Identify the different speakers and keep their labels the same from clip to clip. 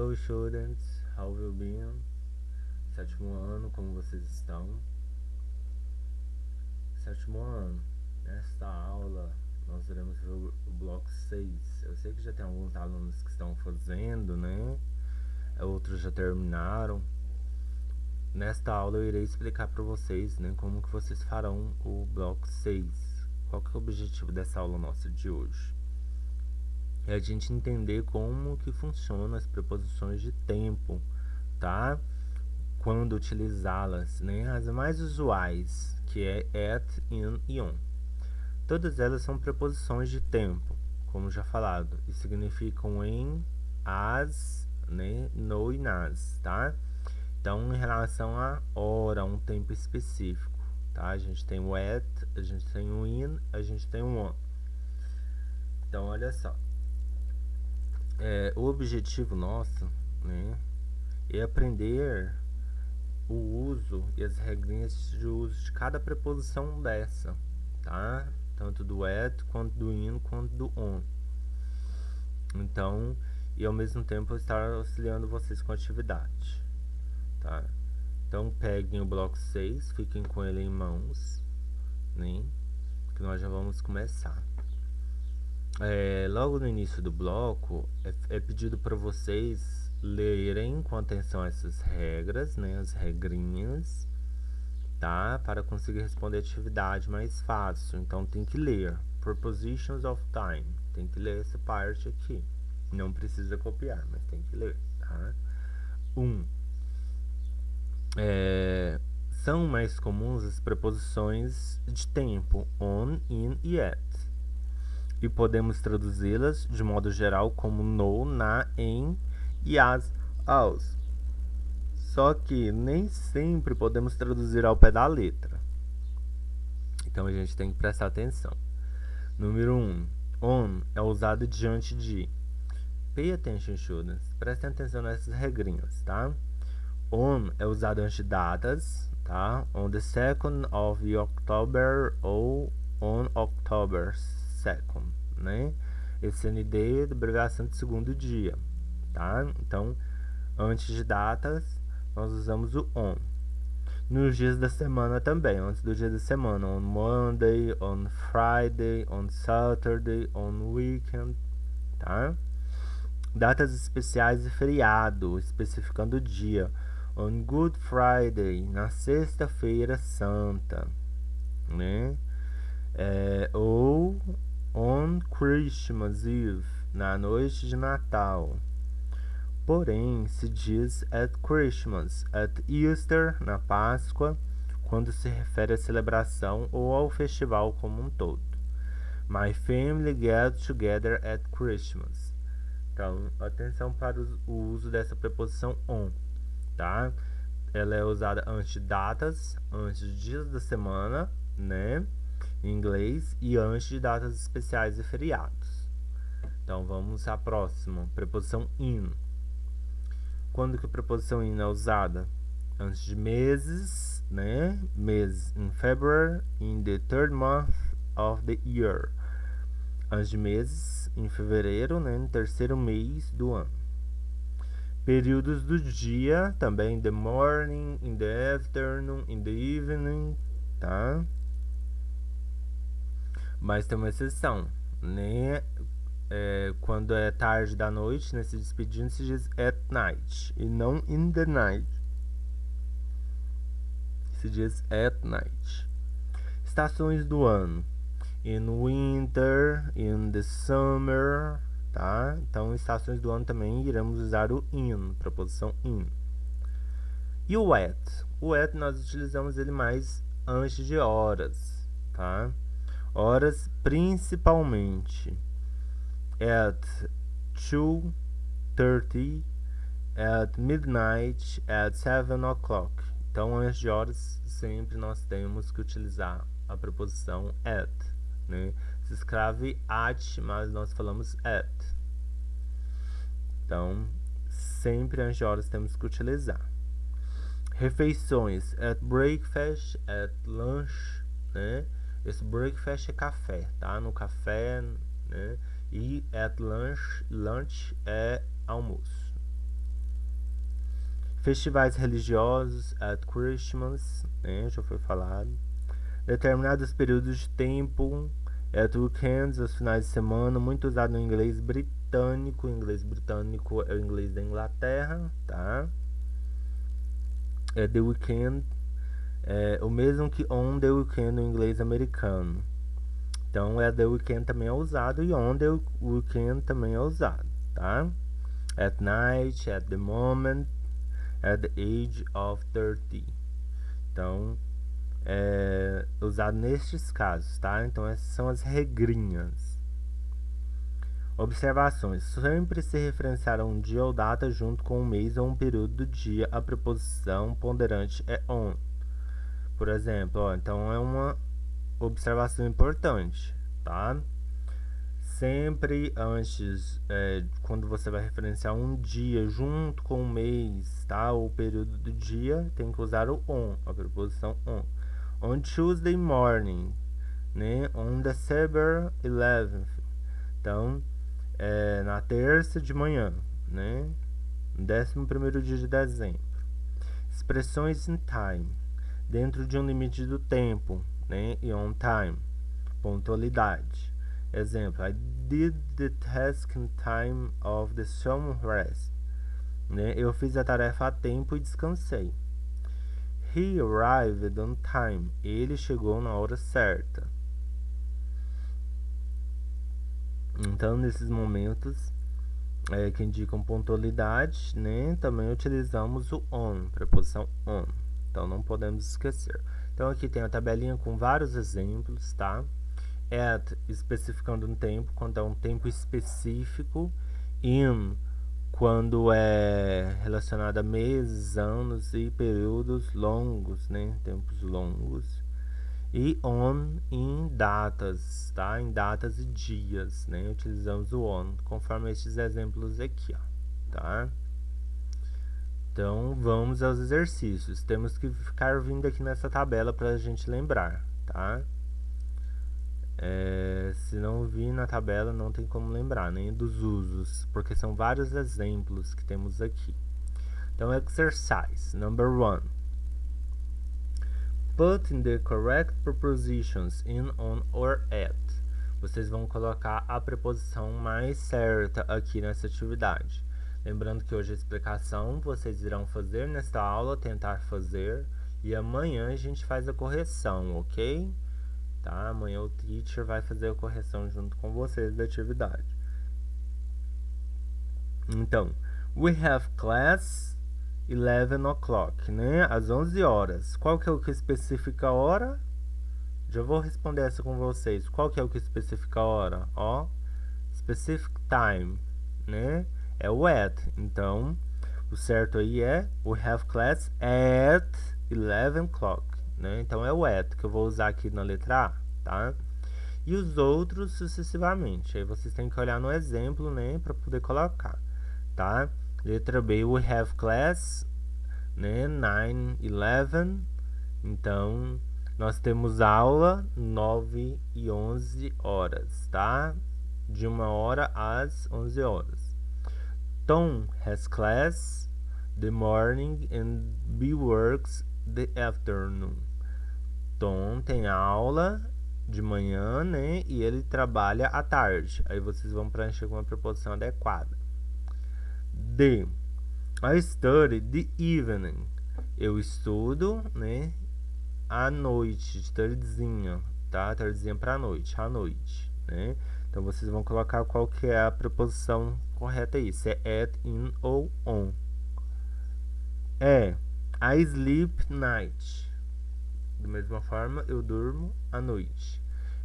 Speaker 1: Hello students, how have you been? Sétimo ano, como vocês estão? Sétimo ano, nesta aula nós iremos ver o bloco 6. Eu sei que já tem alguns alunos que estão fazendo, né? Outros já terminaram. Nesta aula eu irei explicar para vocês, né, como que vocês farão o bloco 6. Qual que é o objetivo dessa aula nossa de hoje? É a gente entender como que funcionam as preposições de tempo, tá? Quando utilizá-las, né? As mais usuais, que é at, in e on. Todas elas são preposições de tempo, como já falado, e significam em, as, né, no e nas, tá? Então, em relação a hora, um tempo específico, tá? A gente tem o at, a gente tem o in, a gente tem o on. Então, olha só. O objetivo nosso, né, é aprender o uso e as regrinhas de uso de cada preposição dessa, tá? Tanto do at, quanto do in, quanto do on. Então, e ao mesmo tempo estar auxiliando vocês com a atividade, tá? Então, peguem o bloco 6, fiquem com ele em mãos, né? Que nós já vamos começar. Logo no início do bloco, é pedido para vocês lerem com atenção essas regras, né, as regrinhas, tá? Para conseguir responder a atividade mais fácil. Então, tem que ler. Prepositions of time. Tem que ler essa parte aqui. Não precisa copiar, mas tem que ler, tá? 1. São mais comuns as preposições de tempo on, in e at. E podemos traduzi-las de modo geral como no, na, em e as, aos. Só que nem sempre podemos traduzir ao pé da letra. Então a gente tem que prestar atenção. Número 1. On é usado diante de. Pay attention, students. Prestem atenção nessas regrinhas, tá? On é usado antes de datas, tá? On the 2nd of October ou on October 2nd, né? Esse ND é a abreviação de segundo dia, tá? Então, antes de datas, nós usamos o on. Nos dias da semana também, antes do dia da semana, on Monday, on Friday, on Saturday, on weekend, tá? Datas especiais e feriado, especificando o dia. On Good Friday, na sexta-feira santa, né? Ou on Christmas Eve, na noite de Natal. Porém, se diz at Christmas, at Easter, na Páscoa, quando se refere à celebração ou ao festival como um todo. My family gets together at Christmas. Então, atenção para o uso dessa preposição on, tá? Ela é usada antes de datas, antes de dias da semana, né? Em inglês, e antes de datas especiais e feriados. Então, vamos à próxima, preposição in. Quando que a preposição in é usada? Antes de meses, né? Mês in February, in the third month of the year. Antes de meses, em fevereiro, né? No terceiro mês do ano. Períodos do dia, também in the morning, in the afternoon, in the evening, tá? Mas tem uma exceção, né? Quando é tarde da noite, né, se despedindo, se diz at night e não in the night. Se diz at night. Estações do ano: in winter, in the summer, tá? Então, estações do ano também iremos usar o in, preposição in. E o at? O at nós utilizamos ele mais antes de horas, tá? Horas principalmente at 2:30, at midnight, at 7 o'clock. Então, antes de horas, sempre nós temos que utilizar a preposição at, né? Se escreve at, mas nós falamos at. Então, sempre antes de horas temos que utilizar. Refeições: at breakfast, at lunch, né? Esse breakfast é café, tá? No café, né? E at lunch, lunch é almoço. Festivais religiosos, at Christmas, né, já foi falado. Determinados períodos de tempo, at weekends, os finais de semana, muito usado no inglês britânico. O inglês britânico é o inglês da Inglaterra, tá? É the weekend, é o mesmo que on the weekend no inglês americano. Então, the weekend também é usado e on the weekend também é usado, tá? At night, at the moment, at the age of 30. Então, é usado nestes casos, tá? Então, essas são as regrinhas. Observações. Sempre se referenciar a um dia ou data junto com um mês ou um período do dia, a preposição ponderante é on. Por exemplo, ó, então é uma observação importante, tá? Sempre antes, quando você vai referenciar um dia junto com um mês, tá? O período do dia, tem que usar o on, a preposição on. On Tuesday morning, né? On December 11th. Então, na terça de manhã, né? 11º dia de dezembro. Expressões in time, dentro de um limite do tempo, né? E on time, pontualidade. Exemplo, I did the task in time of the some rest. Né? Eu fiz a tarefa a tempo e descansei. He arrived on time. Ele chegou na hora certa. Então, nesses momentos que indicam pontualidade, né? Também utilizamos o on, preposição on. Então, não podemos esquecer. Então, aqui tem a tabelinha com vários exemplos, tá? At, especificando um tempo, quando é um tempo específico. In, quando é relacionado a meses, anos e períodos longos, né? Tempos longos. E on, em datas, tá? Em datas e dias, né? Utilizamos o on, conforme estes exemplos aqui, ó, tá? Então, vamos aos exercícios. Temos que ficar vindo aqui nessa tabela para a gente lembrar, tá? Se não vir na tabela, não tem como lembrar, nem dos usos, porque são vários exemplos que temos aqui. Então, exercise number 1. Put in the correct prepositions in, on or at. Vocês vão colocar a preposição mais certa aqui nessa atividade. Lembrando que hoje a explicação vocês irão fazer nesta aula, tentar fazer, e amanhã a gente faz a correção, ok? Tá? Amanhã o teacher vai fazer a correção junto com vocês da atividade. Então, we have class 11 o'clock, né? Às 11 horas. Qual que é o que especifica a hora? Já vou responder essa com vocês. Qual que é o que especifica a hora? Ó, specific time, né? É o at. Então, o certo aí é we have class at 11 o'clock, né? Então, é o at que eu vou usar aqui na letra A, tá? E os outros sucessivamente. Aí vocês têm que olhar no exemplo, né? Para poder colocar, tá? Letra B, we have class, né? 9, 11. Então, nós temos aula 9 e 11 horas, tá? De 1 hora às 11 horas. Tom has class the morning and B works the afternoon. Tom tem aula de manhã, né? E ele trabalha à tarde. Aí vocês vão preencher com uma preposição adequada. D. I study the evening. Eu estudo, né? À noite, de tardezinha, tá? Tardezinha pra noite, à noite, né? Então vocês vão colocar qual que é a preposição correta aí, se é at, in ou on. I sleep night. Da mesma forma, eu durmo à noite.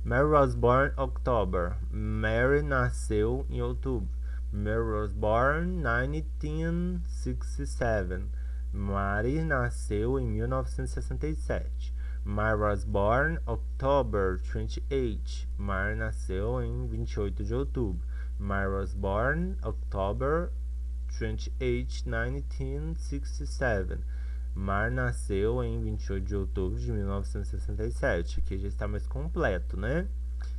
Speaker 1: Mary was born October. Mary nasceu em outubro. Mary was born 1967. Mary nasceu em 1967. Mary was born October 28. Mary nasceu em 28 de outubro. Mary was born October 28, 1967. Mary nasceu em 28 de outubro de 1967. Aqui já está mais completo, né?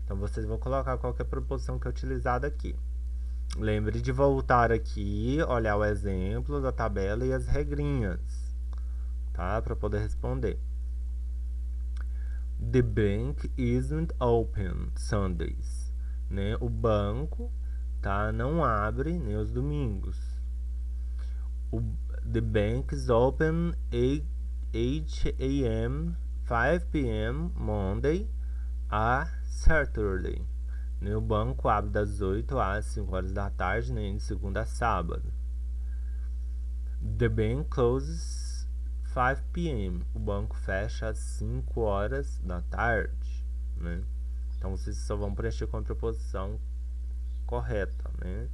Speaker 1: Então, vocês vão colocar qual que é a preposição que é utilizada aqui. Lembre de voltar aqui, olhar o exemplo da tabela e as regrinhas, tá? Para poder responder. The bank isn't open Sundays, né? O banco, tá? Não abre nem os domingos. The bank is open 8 a.m., 5 p.m. Monday a Saturday. Né? O banco abre das 8 às 5 horas da tarde, né? De segunda a sábado. The bank closes 5 p.m. O banco fecha às 5 horas da tarde, né? Então vocês só vão preencher com a preposição correta, né?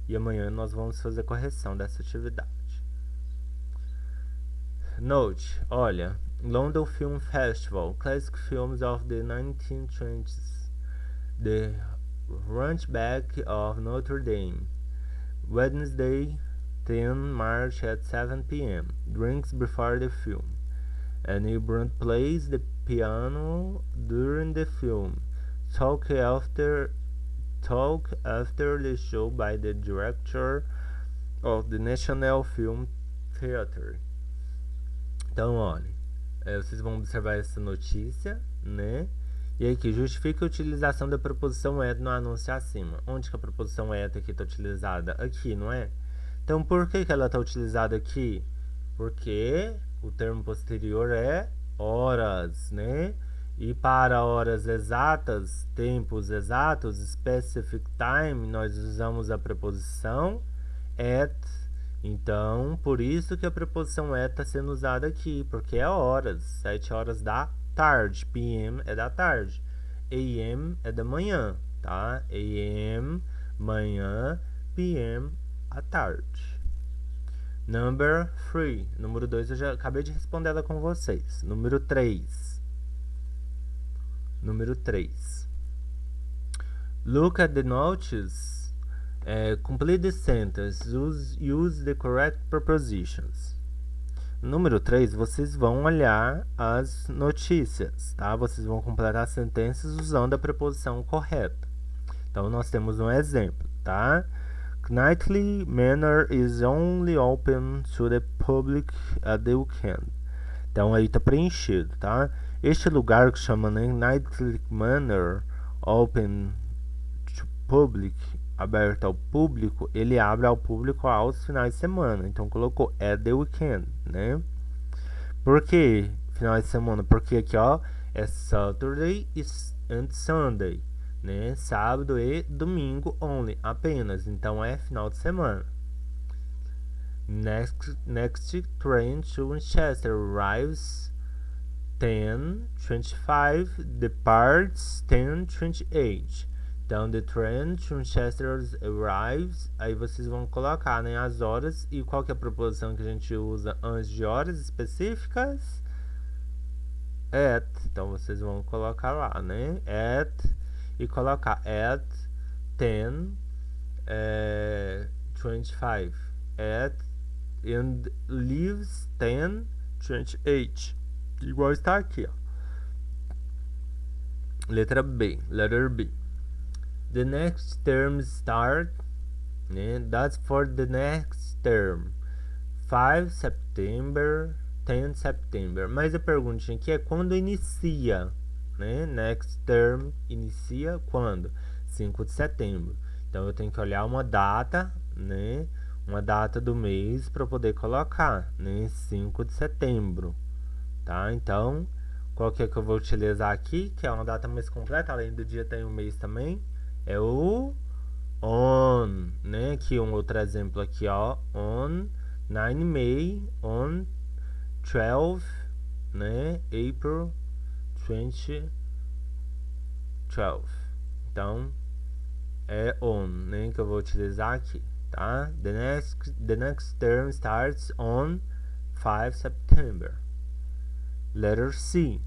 Speaker 1: E amanhã nós vamos fazer correção dessa atividade. Note, olha, London Film Festival, Classic Films of the 1920s, The Hunchback of Notre Dame, Wednesday, 10 March at 7 p.m. Drinks before the film. Annie Brunt plays the piano during the film. Talk after the show by the director of the National Film Theatre. Então, olhem, vocês vão observar essa notícia, né? E aqui, justifica a utilização da preposição at no anúncio acima. Onde que a preposição at aqui está utilizada? Aqui, não é? Então, por que ela está utilizada aqui? Porque o termo posterior é horas, né? E para horas exatas, tempos exatos, specific time, nós usamos a preposição at. Então, por isso que a preposição at está sendo usada aqui, porque é horas, 7 horas da tarde, p.m. é da tarde, a.m. é da manhã, tá? a.m. manhã, p.m. à tarde. Number 3, número 2 eu já acabei de responder ela com vocês. Número 3. Look at the notice. Complete the sentence. Use the correct prepositions. Número 3, vocês vão olhar as notícias, tá? Vocês vão completar as sentenças usando a preposição correta. Então, nós temos um exemplo, tá? Knightley Manor is only open to the public at the weekend. Então, aí tá preenchido, tá? Este lugar que chama, né, Knightley Manor Open to Public, aberto ao público, ele abre ao público aos finais de semana. Então colocou at the weekend, né? Por que finais de semana? Porque aqui, ó, é Saturday and Sunday, né? Sábado e domingo only, apenas. Então é final de semana. Next train to Winchester arrives 10:25, departs 10:28. Então, the train to Winchester arrives. Aí vocês vão colocar, né, as horas. E qual que é a preposição que a gente usa antes de horas específicas? At. Então, vocês vão colocar lá, né? At. E colocar at 10:25. At and leaves 10:28. Igual está aqui, ó. Letter B. The next term start, né? That's for the next term. 5 September, 10 September. Mas a perguntinha aqui é quando inicia, né? Next term inicia quando? 5 de setembro. Então eu tenho que olhar uma data, né? Uma data do mês para poder colocar, né? 5 de setembro, tá? Então, qual que é que eu vou utilizar aqui? Que é uma data mais completa, além do dia tem um mês também. É o on, né? Aqui um outro exemplo aqui, ó. On 9 May, on 12, né? April 2012. Então, é on, né? Que eu vou utilizar aqui, tá? The next term starts on 5 September. Letter C.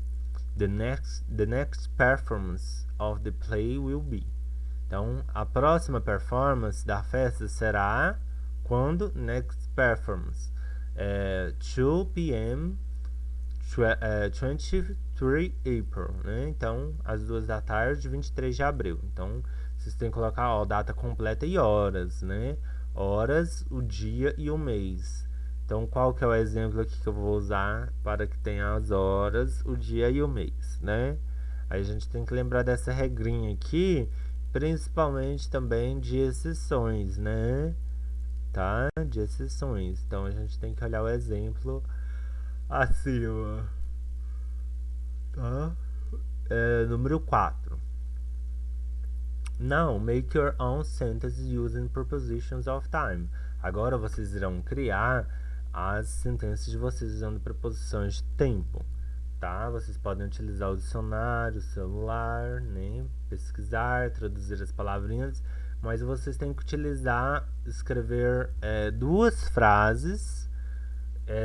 Speaker 1: The next performance of the play will be. Então, a próxima performance da festa será quando? Next performance. 2 p.m. 23 April, né? Então, às 2 da tarde, 23 de abril. Então, vocês têm que colocar, ó, data completa e horas, né? Horas, o dia e o mês. Então, qual que é o exemplo aqui que eu vou usar para que tenha as horas, o dia e o mês, né? Aí a gente tem que lembrar dessa regrinha aqui, principalmente também de exceções, né? Tá? De exceções. Então, a gente tem que olhar o exemplo acima, tá? Número 4. Now, make your own sentences using prepositions of time. Agora vocês irão criar as sentenças de vocês usando preposições de tempo, tá? Vocês podem utilizar o dicionário, o celular, né? Pesquisar, traduzir as palavrinhas, mas vocês têm que utilizar, escrever duas frases,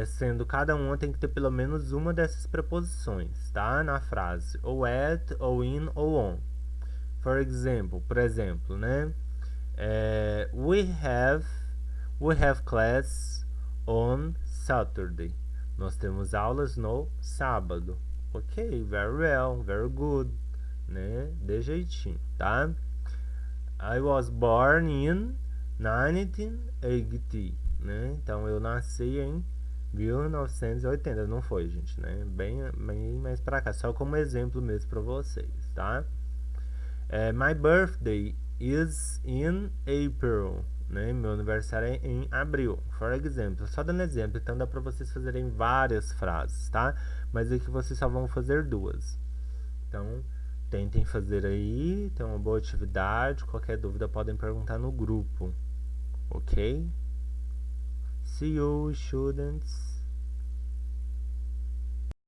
Speaker 1: sendo cada uma tem que ter pelo menos uma dessas preposições, tá? Na frase, ou at, ou in, ou on. Por exemplo, né? We have class on Saturday. Nós temos aulas no sábado. Ok, very well, very good, né? De jeitinho, tá? I was born in 1980, né? Então eu nasci em 1980, não foi, gente, né? Bem mais pra cá, só como exemplo mesmo pra vocês, tá? My birthday is in April, né? Meu aniversário é em abril. For example, só dando exemplo, então dá pra vocês fazerem várias frases, tá? Mas aqui vocês só vão fazer duas. Então, tentem fazer aí, tem uma boa atividade. Qualquer dúvida podem perguntar no grupo, ok? See you, students!